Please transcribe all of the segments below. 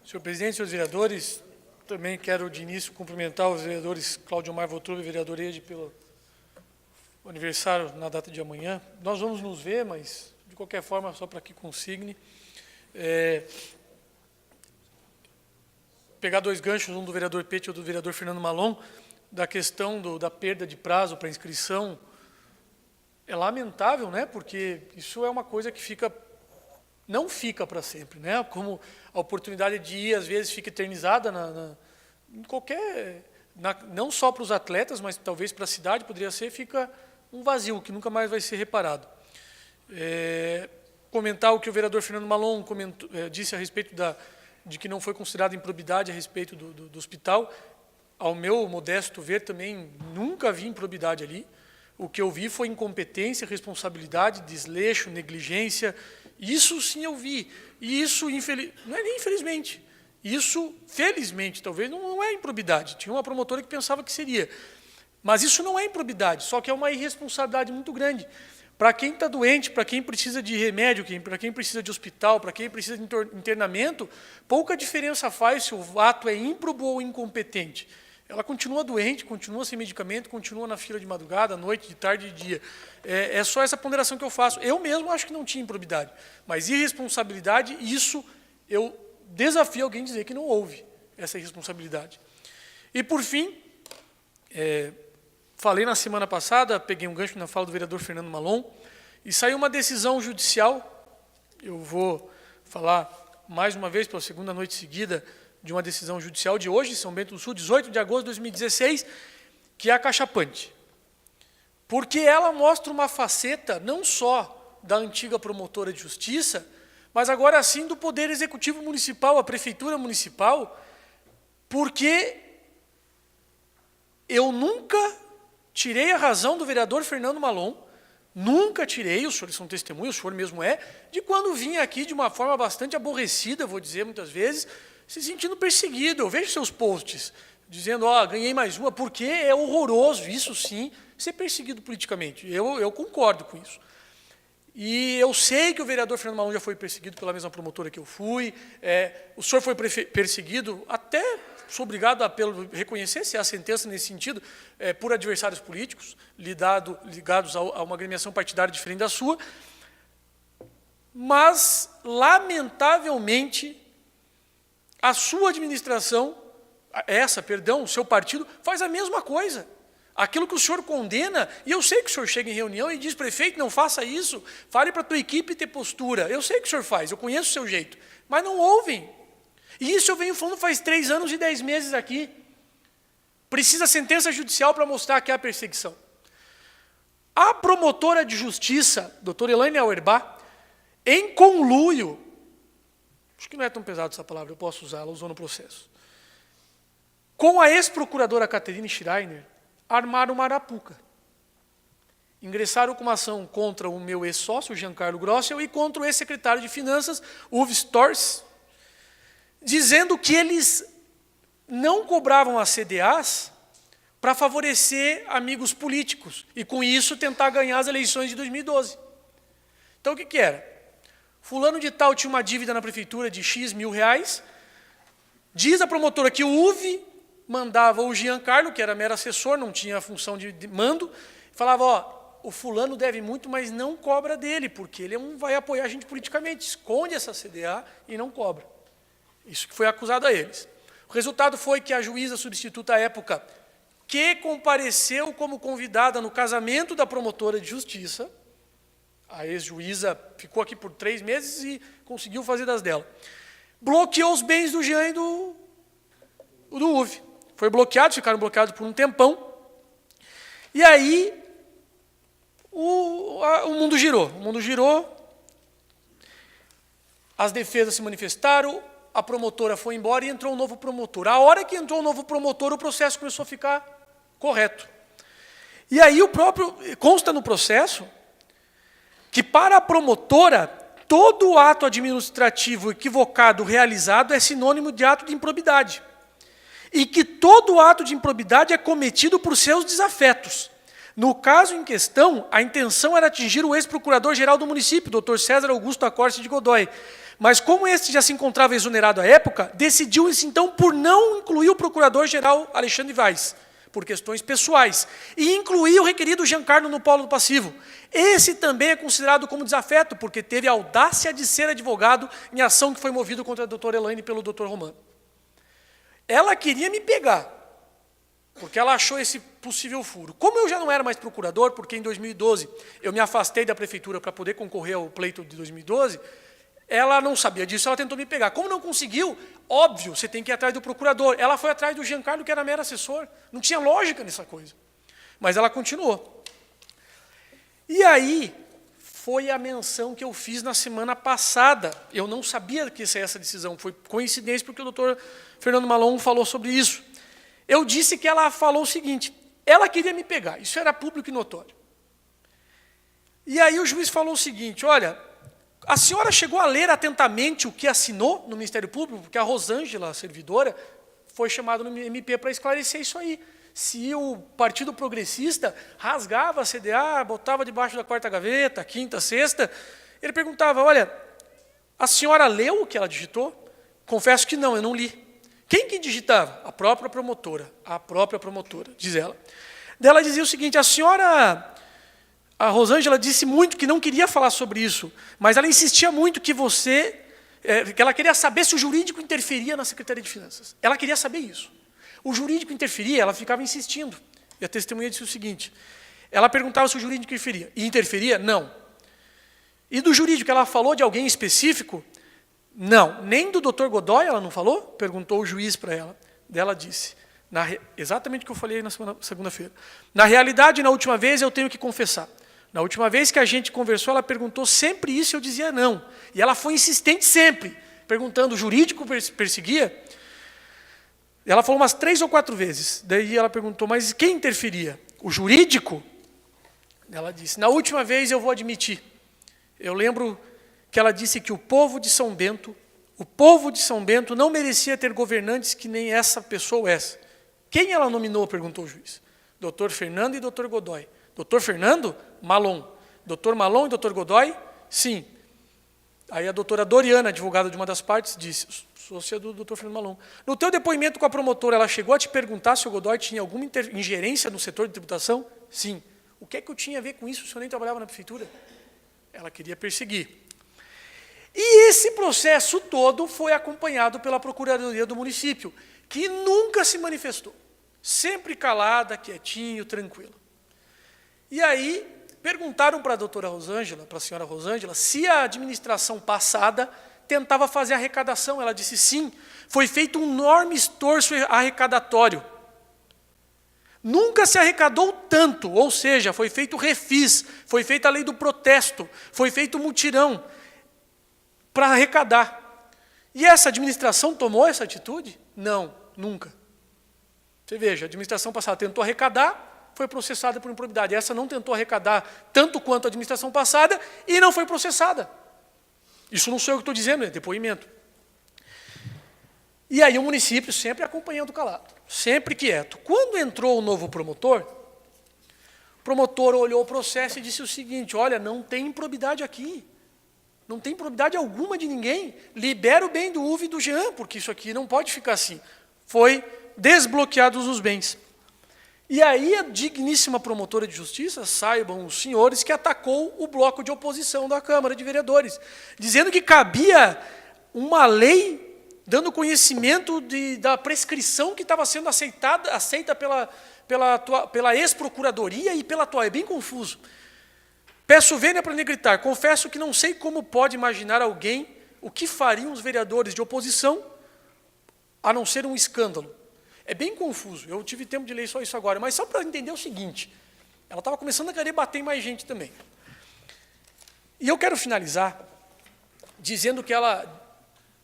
Senhor presidente, senhores vereadores, também quero de início cumprimentar os vereadores Cláudio Mar Votruba e vereador Ede pelo aniversário na data de amanhã. Nós vamos nos ver, mas de qualquer forma, só para que consigne. Pegar dois ganchos, um do vereador Pete e outro do vereador Fernando Malon, da questão da perda de prazo para inscrição. É lamentável, né? Porque isso é uma coisa que não fica para sempre, né? Como a oportunidade de ir, às vezes, fica eternizada em qualquer... não só para os atletas, mas talvez para a cidade, poderia ser, fica um vazio, que nunca mais vai ser reparado. Comentar o que o vereador Fernando Malon disse a respeito de que não foi considerada improbidade a respeito do hospital. Ao meu modesto ver, também nunca vi improbidade ali. O que eu vi foi incompetência, responsabilidade, desleixo, negligência. Isso sim eu vi. E isso, não é nem infelizmente, isso, felizmente, talvez, não é improbidade. Tinha uma promotora que pensava que seria. Mas isso não é improbidade, só que é uma irresponsabilidade muito grande. Para quem está doente, para quem precisa de remédio, para quem precisa de hospital, para quem precisa de internamento, pouca diferença faz se o ato é ímprobo ou incompetente. Ela continua doente, continua sem medicamento, continua na fila de madrugada, noite, de tarde e de dia. É só essa ponderação que eu faço. Eu mesmo acho que não tinha improbidade. Mas irresponsabilidade, isso eu desafio alguém a dizer que não houve essa irresponsabilidade. E, por fim, falei na semana passada, peguei um gancho na fala do vereador Fernando Malon, e saiu uma decisão judicial, eu vou falar mais uma vez pela segunda noite seguida, de uma decisão judicial de hoje, São Bento do Sul, 18 de agosto de 2016, que é acachapante. Porque ela mostra uma faceta não só da antiga promotora de justiça, mas agora sim do Poder Executivo Municipal, a Prefeitura Municipal, porque eu nunca tirei a razão do vereador Fernando Malon, nunca tirei, os senhores são testemunhas, o senhor mesmo de quando vinha aqui de uma forma bastante aborrecida, vou dizer muitas vezes, se sentindo perseguido. Eu vejo seus posts dizendo, ganhei mais uma, porque é horroroso, isso sim, ser perseguido politicamente. Eu concordo com isso. E eu sei que o vereador Fernando Malon já foi perseguido pela mesma promotora que eu fui, o senhor foi perseguido, até sou obrigado a reconhecer, se há sentença nesse sentido, por adversários políticos, ligados a uma agremiação partidária diferente da sua, mas, lamentavelmente, a sua administração, o seu partido, faz a mesma coisa. Aquilo que o senhor condena, e eu sei que o senhor chega em reunião e diz, prefeito, não faça isso, fale para a tua equipe ter postura. Eu sei que o senhor faz, eu conheço o seu jeito, mas não ouvem. E isso eu venho falando faz 3 anos e 10 meses aqui. Precisa sentença judicial para mostrar que há perseguição. A promotora de justiça, doutora Elaine Auerbach, em conluio, acho que não é tão pesado essa palavra, eu posso usar, ela usou no processo, com a ex-procuradora Caterine Schreiner, armaram uma arapuca. Ingressaram com uma ação contra o meu ex-sócio, Giancarlo Grossel, e contra o ex-secretário de Finanças, Uwe Storrs, dizendo que eles não cobravam as CDAs para favorecer amigos políticos e, com isso, tentar ganhar as eleições de 2012. Então, o que era? Fulano de tal tinha uma dívida na prefeitura de X mil reais, diz a promotora que o Uwe mandava o Giancarlo, que era mero assessor, não tinha a função de mando, falava, o fulano deve muito, mas não cobra dele, porque ele vai apoiar a gente politicamente, esconde essa CDA e não cobra. Isso que foi acusado a eles. O resultado foi que a juíza substituta à época, que compareceu como convidada no casamento da promotora de justiça, a ex-juíza ficou aqui por 3 meses e conseguiu fazer das dela, bloqueou os bens do Jean e do Uwe. Foi bloqueado, ficaram bloqueados por um tempão. E aí, o mundo girou. O mundo girou, as defesas se manifestaram, a promotora foi embora e entrou um novo promotor. A hora que entrou um novo promotor, o processo começou a ficar correto. E aí, consta no processo que, para a promotora, todo ato administrativo equivocado realizado é sinônimo de ato de improbidade. E que todo ato de improbidade é cometido por seus desafetos. No caso em questão, a intenção era atingir o ex-procurador-geral do município, Dr. César Augusto Acorce de Godoy, Mas como este já se encontrava exonerado à época, decidiu-se então por não incluir o procurador-geral Alexandre Vaz, por questões pessoais, e incluir o requerido Giancarlo no polo passivo. Esse também é considerado como desafeto, porque teve a audácia de ser advogado em ação que foi movida contra a doutora Elaine pelo doutor Romano. Ela queria me pegar, porque ela achou esse possível furo. Como eu já não era mais procurador, porque em 2012 eu me afastei da prefeitura para poder concorrer ao pleito de 2012, ela não sabia disso, ela tentou me pegar. Como não conseguiu, óbvio, você tem que ir atrás do procurador. Ela foi atrás do Giancarlo, que era mero assessor. Não tinha lógica nessa coisa. Mas ela continuou. E aí, foi a menção que eu fiz na semana passada. Eu não sabia que ia ser essa decisão. Foi coincidência, porque o doutor Fernando Malon falou sobre isso. Eu disse que ela falou o seguinte, ela queria me pegar. Isso era público e notório. E aí o juiz falou o seguinte, olha, a senhora chegou a ler atentamente o que assinou no Ministério Público, porque a Rosângela, a servidora, foi chamada no MP para esclarecer isso aí. Se o Partido Progressista rasgava a CDA, botava debaixo da quarta gaveta, quinta, sexta, ele perguntava, olha, a senhora leu o que ela digitou? Confesso que não, eu não li. Quem que digitava? A própria promotora, diz ela. Ela dizia o seguinte, a Rosângela disse muito que não queria falar sobre isso, mas ela insistia muito que que ela queria saber se o jurídico interferia na Secretaria de Finanças. Ela queria saber isso. O jurídico interferia, ela ficava insistindo. E a testemunha disse o seguinte, ela perguntava se o jurídico interferia. E interferia? Não. E do jurídico, ela falou de alguém específico? Não. Nem do Dr. Godoy ela não falou? Perguntou o juiz para ela. Ela disse, exatamente o que eu falei na segunda-feira. Na realidade, na última vez, eu tenho que confessar. Na última vez que a gente conversou, ela perguntou sempre isso e eu dizia não. E ela foi insistente sempre, perguntando, o jurídico perseguia? Ela falou umas 3 ou 4 vezes. Daí ela perguntou, mas quem interferia? O jurídico? Ela disse, na última vez eu vou admitir. Eu lembro que ela disse que o povo de São Bento não merecia ter governantes que nem essa pessoa ou essa. Quem ela nominou, perguntou o juiz. Dr. Fernando e Dr. Godoy. Dr. Fernando? Malon. Dr. Malon e Dr. Godoy? Sim. Aí a doutora Doriana, advogada de uma das partes, disse, sócia do Dr. Fernando Malon. No teu depoimento com a promotora, ela chegou a te perguntar se o Godoy tinha alguma ingerência no setor de tributação? Sim. O que é que eu tinha a ver com isso? O senhor nem trabalhava na prefeitura? Ela queria perseguir. E esse processo todo foi acompanhado pela Procuradoria do município, que nunca se manifestou. Sempre calada, quietinho, tranquila. E aí, perguntaram para a doutora Rosângela, para a senhora Rosângela, se a administração passada tentava fazer arrecadação. Ela disse sim, foi feito um enorme esforço arrecadatório. Nunca se arrecadou tanto, ou seja, foi feito refis, foi feita a lei do protesto, foi feito mutirão para arrecadar. E essa administração tomou essa atitude? Não, nunca. Você veja, a administração passada tentou arrecadar, foi processada por improbidade. Essa não tentou arrecadar tanto quanto a administração passada e não foi processada. Isso não sou eu que estou dizendo, é depoimento. E aí o município sempre acompanhando calado, sempre quieto. Quando entrou o novo promotor, o promotor olhou o processo e disse o seguinte, olha, não tem improbidade aqui. Não tem improbidade alguma de ninguém. Libera o bem do Uve e do Jean, porque isso aqui não pode ficar assim. Foi desbloqueados os bens. E aí a digníssima promotora de justiça, saibam os senhores, que atacou o bloco de oposição da Câmara de Vereadores, dizendo que cabia uma lei dando conhecimento da prescrição que estava sendo aceita pela ex-procuradoria e pela atual. É bem confuso. Peço vênia para negritar. Confesso que não sei como pode imaginar alguém o que fariam os vereadores de oposição a não ser um escândalo. É bem confuso, eu tive tempo de ler só isso agora, mas só para entender o seguinte, ela estava começando a querer bater em mais gente também. E eu quero finalizar dizendo que ela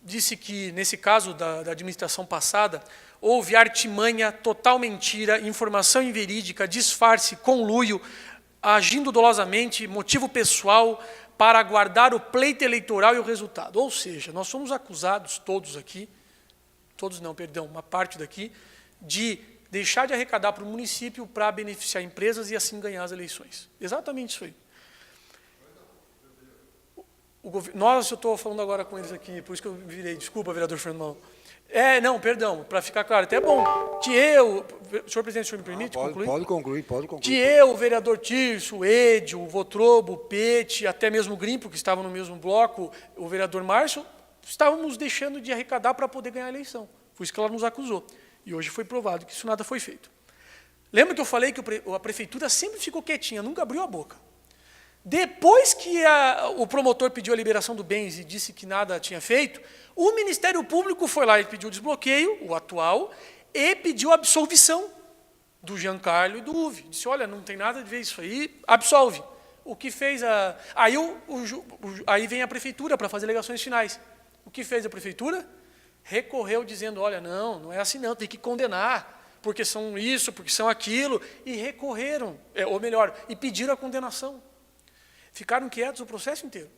disse que, nesse caso da administração passada, houve artimanha, total mentira, informação inverídica, disfarce, conluio, agindo dolosamente, motivo pessoal, para aguardar o pleito eleitoral e o resultado. Ou seja, nós somos acusados, todos aqui, todos não, perdão, uma parte daqui, de deixar de arrecadar para o município para beneficiar empresas e assim ganhar as eleições. Exatamente isso aí. Nós, eu estou falando agora com eles aqui, por isso que eu virei. Desculpa, vereador Fernando. Não, perdão, para ficar claro, até é bom que eu, senhor presidente, o senhor me permite concluir? Pode concluir. Que eu, o vereador Tirso, o Edio, o Votrobo, o Pete, até mesmo o Grimpo, que estavam no mesmo bloco, o vereador Márcio, estávamos deixando de arrecadar para poder ganhar a eleição. Foi isso que ela nos acusou. E hoje foi provado que isso nada foi feito. Lembra que eu falei que a prefeitura sempre ficou quietinha, nunca abriu a boca. Depois que o promotor pediu a liberação do bens e disse que nada tinha feito, o Ministério Público foi lá e pediu o desbloqueio, o atual, e pediu a absolvição do Giancarlo e do Uve. Disse, olha, não tem nada a ver isso aí, absolve. O que fez a... Aí vem a prefeitura para fazer alegações finais. O que fez a prefeitura? Recorreu dizendo, olha, não é assim não, tem que condenar, porque são isso, porque são aquilo, e recorreram, ou melhor, e pediram a condenação. Ficaram quietos o processo inteiro.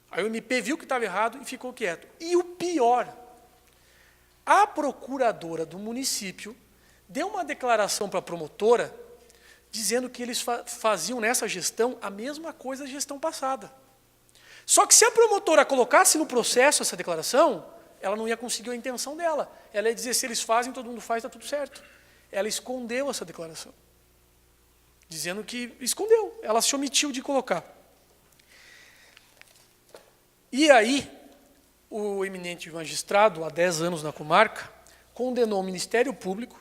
Aí o MP viu que estava errado e ficou quieto. E o pior, a procuradora do município deu uma declaração para a promotora dizendo que eles faziam nessa gestão a mesma coisa da gestão passada. Só que se a promotora colocasse no processo essa declaração, ela não ia conseguir a intenção dela. Ela ia dizer, se eles fazem, todo mundo faz, está tudo certo. Ela escondeu essa declaração. Dizendo que escondeu, ela se omitiu de colocar. E aí, o eminente magistrado, há 10 anos na comarca, condenou o Ministério Público,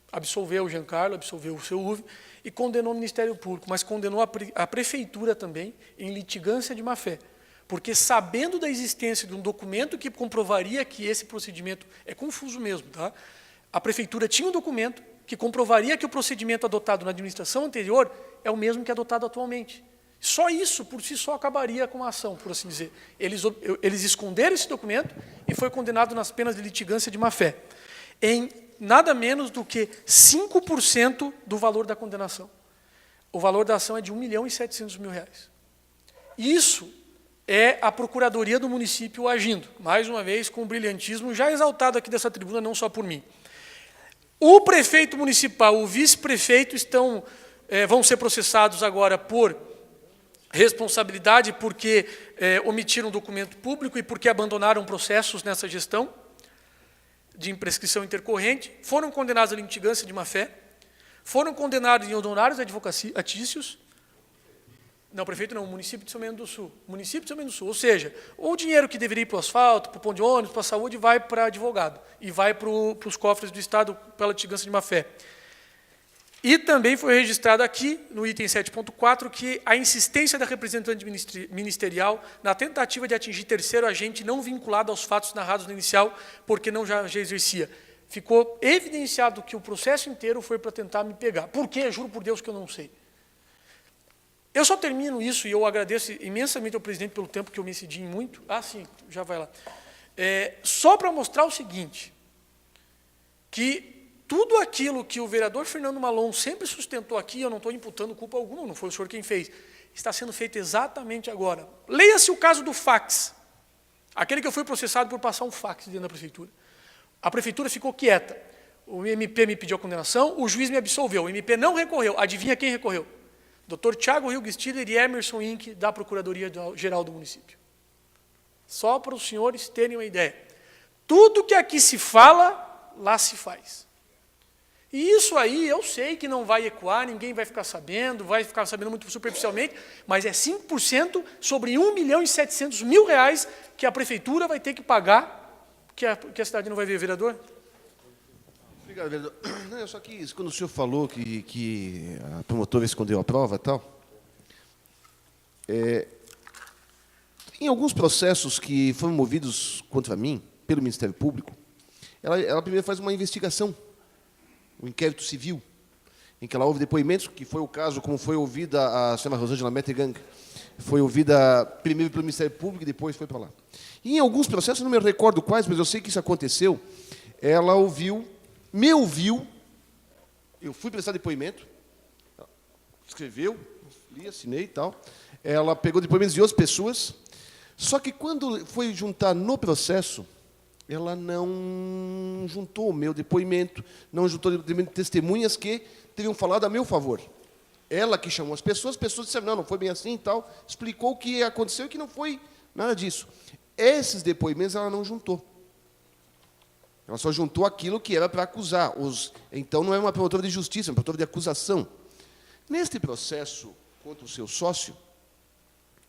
absolveu o Giancarlo, absolveu o seu Uve, e condenou o Ministério Público, mas condenou a prefeitura também em litigância de má-fé, porque sabendo da existência de um documento que comprovaria que esse procedimento, é confuso mesmo, tá? A prefeitura tinha um documento que comprovaria que o procedimento adotado na administração anterior é o mesmo que é adotado atualmente. Só isso, por si só, acabaria com a ação, por assim dizer. Eles esconderam esse documento e foi condenado nas penas de litigância de má-fé, em nada menos do que 5% do valor da condenação. O valor da ação é de R$ 1.700.000. Isso é a Procuradoria do município agindo, mais uma vez, com o brilhantismo já exaltado aqui dessa tribuna, não só por mim. O prefeito municipal, o vice-prefeito vão ser processados agora por responsabilidade porque omitiram documento público e porque abandonaram processos nessa gestão de imprescrição intercorrente, foram condenados à litigância de má-fé, foram condenados em honorários advocatícios, não, prefeito não, o município de São Bento do Sul, ou seja, o dinheiro que deveria ir para o asfalto, para o ponto de ônibus, para a saúde, vai para advogado, e vai para os cofres do Estado pela litigância de má-fé. E também foi registrado aqui, no item 7.4, que a insistência da representante ministerial na tentativa de atingir terceiro agente não vinculado aos fatos narrados no inicial, porque não já exercia. Ficou evidenciado que o processo inteiro foi para tentar me pegar. Por quê? Juro por Deus que eu não sei. Eu só termino isso, e eu agradeço imensamente ao presidente pelo tempo que eu me excedi em muito. Ah, sim, já vai lá. Só para mostrar o seguinte, que tudo aquilo que o vereador Fernando Malon sempre sustentou aqui, eu não estou imputando culpa alguma, não foi o senhor quem fez, está sendo feito exatamente agora. Leia-se o caso do fax, aquele que eu fui processado por passar um fax dentro da prefeitura. A prefeitura ficou quieta, o MP me pediu a condenação, o juiz me absolveu, o MP não recorreu, adivinha quem recorreu? Dr. Thiago Hilgstiller e Emerson Inck, da Procuradoria-Geral do município. Só para os senhores terem uma ideia. Tudo que aqui se fala, lá se faz. E isso aí eu sei que não vai ecoar, ninguém vai ficar sabendo muito superficialmente, mas é 5% sobre R$ 1.700.000 que a prefeitura vai ter que pagar, que a cidade não vai ver, vereador? Obrigado, vereador. Eu só quis, quando o senhor falou que a promotora escondeu a prova e tal, em alguns processos que foram movidos contra mim, pelo Ministério Público, ela primeiro faz uma investigação, um inquérito civil, em que ela ouve depoimentos, que foi o caso, como foi ouvida a senhora Rosângela Mettegang, foi ouvida primeiro pelo Ministério Público e depois foi para lá. E em alguns processos, não me recordo quais, mas eu sei que isso aconteceu, ela me ouviu, eu fui prestar depoimento, escreveu, li, assinei e tal, ela pegou depoimentos de outras pessoas, só que quando foi juntar no processo, ela não juntou o meu depoimento, não juntou o depoimento de testemunhas que teriam falado a meu favor. Ela que chamou as pessoas disseram, não foi bem assim e tal, explicou o que aconteceu e que não foi Nada disso. Esses depoimentos ela não juntou. Ela só juntou aquilo que era para acusar. Então, não é uma promotora de justiça, é uma promotora de acusação. Neste processo contra o seu sócio,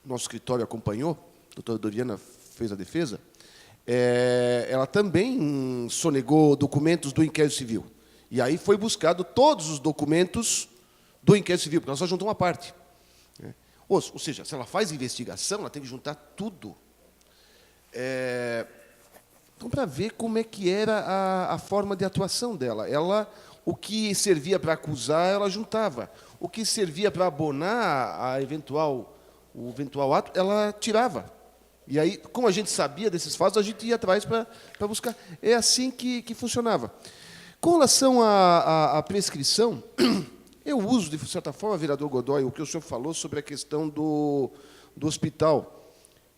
nosso escritório acompanhou, a doutora Doriana fez a defesa, ela também sonegou documentos do inquérito civil. E aí foi buscado todos os documentos do inquérito civil, porque ela só juntou uma parte. Ou seja, se ela faz investigação, ela tem que juntar tudo. Então, para ver como é que era a forma de atuação dela. O que servia para acusar, ela juntava. O que servia para abonar o eventual ato, ela tirava. E aí, como a gente sabia desses fatos, a gente ia atrás para buscar. É assim que funcionava. Com relação à prescrição, eu uso, de certa forma, vereador Godoy, o que o senhor falou sobre a questão do hospital.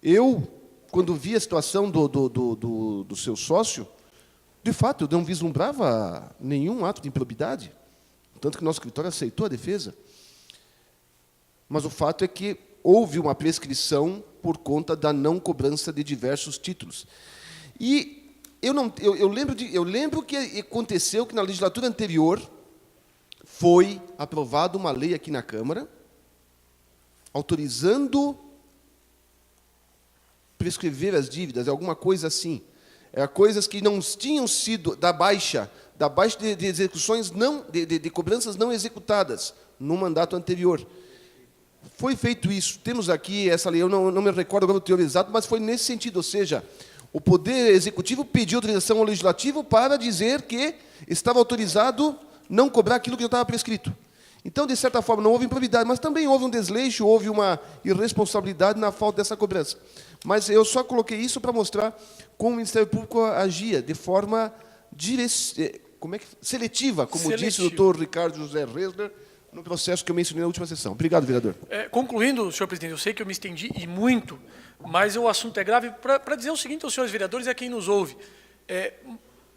Eu, quando vi a situação do seu sócio, de fato, eu não vislumbrava nenhum ato de improbidade, tanto que nosso escritório aceitou a defesa. Mas o fato é que houve uma prescrição por conta da não cobrança de diversos títulos. E eu lembro que aconteceu que na legislatura anterior foi aprovada uma lei aqui na Câmara autorizando prescrever as dívidas, alguma coisa assim. Coisas que não tinham sido da baixa de execuções de cobranças não executadas no mandato anterior. Foi feito isso. Temos aqui essa lei, eu não me recordo agora o teor exato, mas foi nesse sentido, ou seja, o Poder Executivo pediu autorização ao Legislativo para dizer que estava autorizado não cobrar aquilo que já estava prescrito. Então, de certa forma, não houve improbidade, mas também houve um desleixo, houve uma irresponsabilidade na falta dessa cobrança. Mas eu só coloquei isso para mostrar como o Ministério Público agia de forma seletiva, como disse o doutor Ricardo José Resler, no processo que eu mencionei na última sessão. Obrigado, vereador. Concluindo, senhor presidente, eu sei que eu me estendi e muito, mas o assunto é grave. Para dizer o seguinte aos senhores vereadores e a quem nos ouve,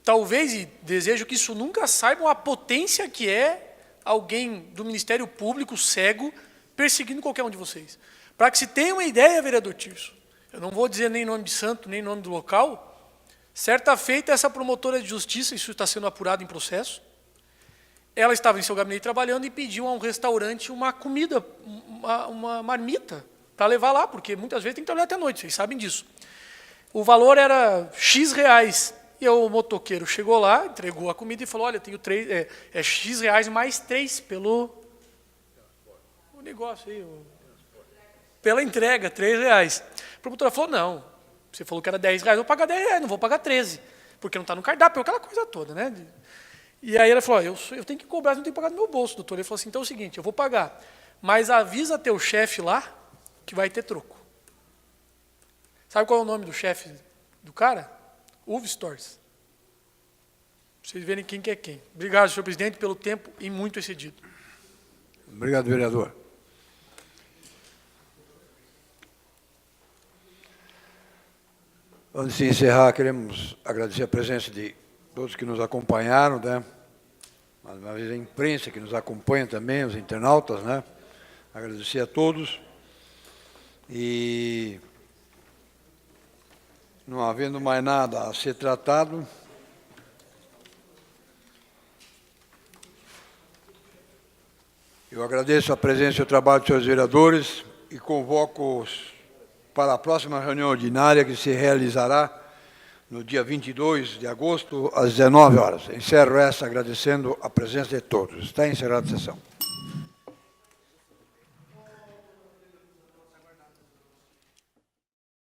talvez, e desejo que isso nunca saibam a potência que é alguém do Ministério Público cego perseguindo qualquer um de vocês. Para que se tenha uma ideia, vereador Tirso, eu não vou dizer nem nome de santo, nem nome do local, certa feita essa promotora de justiça, isso está sendo apurado em processo, ela estava em seu gabinete trabalhando e pediu a um restaurante uma comida, uma marmita, para levar lá, porque muitas vezes tem que trabalhar até a noite, vocês sabem disso. O valor era X reais. E o motoqueiro chegou lá, entregou a comida e falou, olha, tenho X reais mais 3 pelo negócio aí, pela entrega, 3 reais. A promotora falou, não, você falou que era 10 reais, eu vou pagar 10 reais, não vou pagar 13, porque não está no cardápio, aquela coisa toda, né? E aí ela falou, eu tenho que cobrar, não tenho que pagar do meu bolso, doutor. Ele falou assim, então é o seguinte, eu vou pagar, mas avisa teu chefe lá que vai ter troco. Sabe qual é o nome do chefe do cara? Uve Stores. Pra vocês verem quem que é quem. Obrigado, senhor presidente, pelo tempo e muito excedido. Obrigado, vereador. Antes de encerrar, queremos agradecer a presença de todos que nos acompanharam, né? Mais uma vez a imprensa que nos acompanha também, os internautas, né? Agradecer a todos. E não havendo mais nada a ser tratado, eu agradeço a presença e o trabalho dos senhores vereadores e convoco-os para a próxima reunião ordinária que se realizará no dia 22 de agosto, às 19 horas. Encerro essa agradecendo a presença de todos. Está encerrada a sessão.